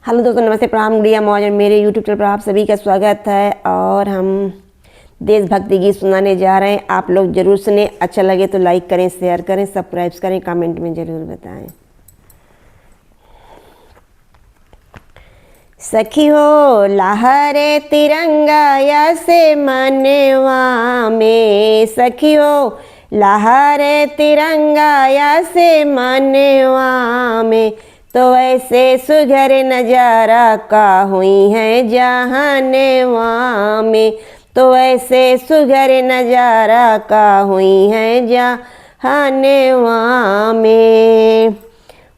Hello दोस्तों, नमस्ते, प्रणाम, गुड़िया मौज। मेरे यूट्यूब चैनल पर आप सभी का स्वागत है और हम देशभक्ति गीत सुनाने जा रहे हैं। आप लोग जरूर सुने। अच्छा लगे तो लाइक करें, शेयर करें, सब्सक्राइब करें, कमेंट में ज़रूर बताएं। सखी हो लहरे तिरंगा या से मनवा में, सखी हो लहरे तिरंगा या से मनवा में, तो ऐसे सुघर नजारा का हुई है जहानवा में, तो ऐसे सुघर नजारा का हुई है जहानवा में।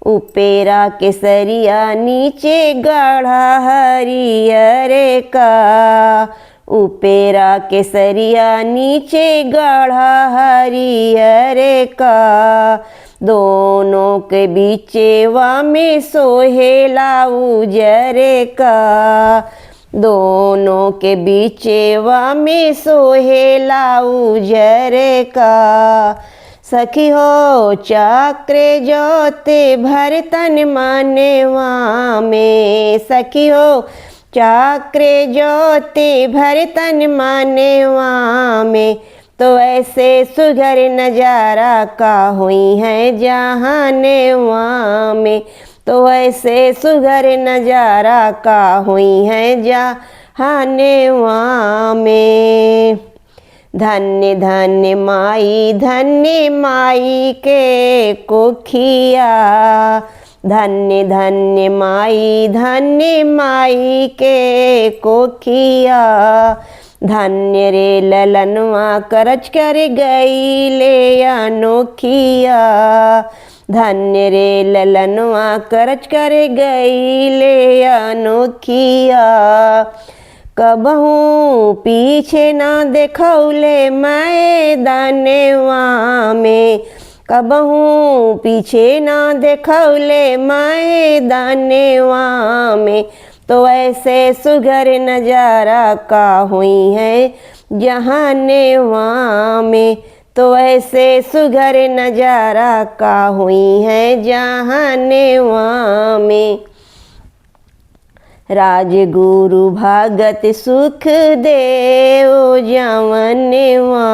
उपेरा केसरिया नीचे गाढ़ा हरियर का, उपेरा केसरिया नीचे गाढ़ा हरियर का, दोनों के बीचेवा में सोहेला उजर का, दोनों के बीचेवा में सोहेला उजर का। सखी हो चक्रे जोते भर तन मानेवा में, सखी हो चक्रे जोते भर तन मानेवा में, तो ऐसे सुघर नजारा का हुई है जहानवा में, तो ऐसे सुघर नजारा का हुई है जहानवा में। धन्य धन्य माई के कोखिया, धन्य धन्य माई के कोखिया, धन्य रे ललनवा करच कर गई ले अनोखिया, धन्य रे ललनवा करच कर गई ले अनोखिया। कबहू पीछे ना देखौले मैदानवा में, कबहू पीछे ना देखौले मैदानवा में, तो ऐसे सुघर नजारा का हुई है जहानवा में, तो ऐसे सुघर नजारा का हुई है जहानवा में। राजगुरु भगत सुख देव जवनवा,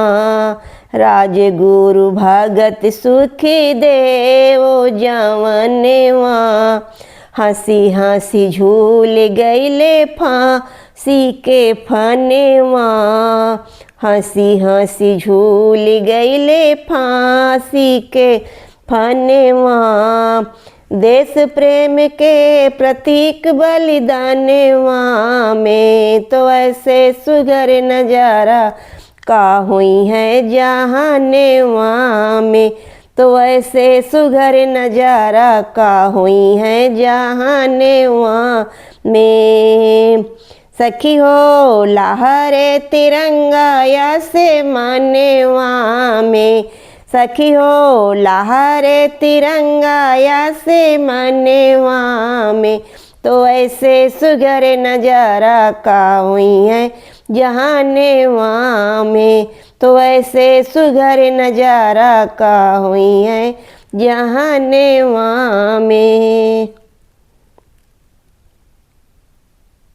राजगुरु भगत सुख देव जवनवा, हंसी हंसी झूल गईले फांसी के फनवा, हंसी हंसी झूल गईले फांसी के फनवा। देश प्रेम के प्रतीक बलिदानवा में, तो ऐसे सुघर नजारा का हुई है जहानवा में, तो ऐसे सुघर नजारा का हुई है जहानवा में। सखी हो लहरे तिरंगा या से मनवा में, सखी हो लहरे तिरंगा या से मनवा में, तो ऐसे सुघर नजारा का हुई है जहानवा में, तो ऐसे सुघर नजारा का हुई है जहानवा में।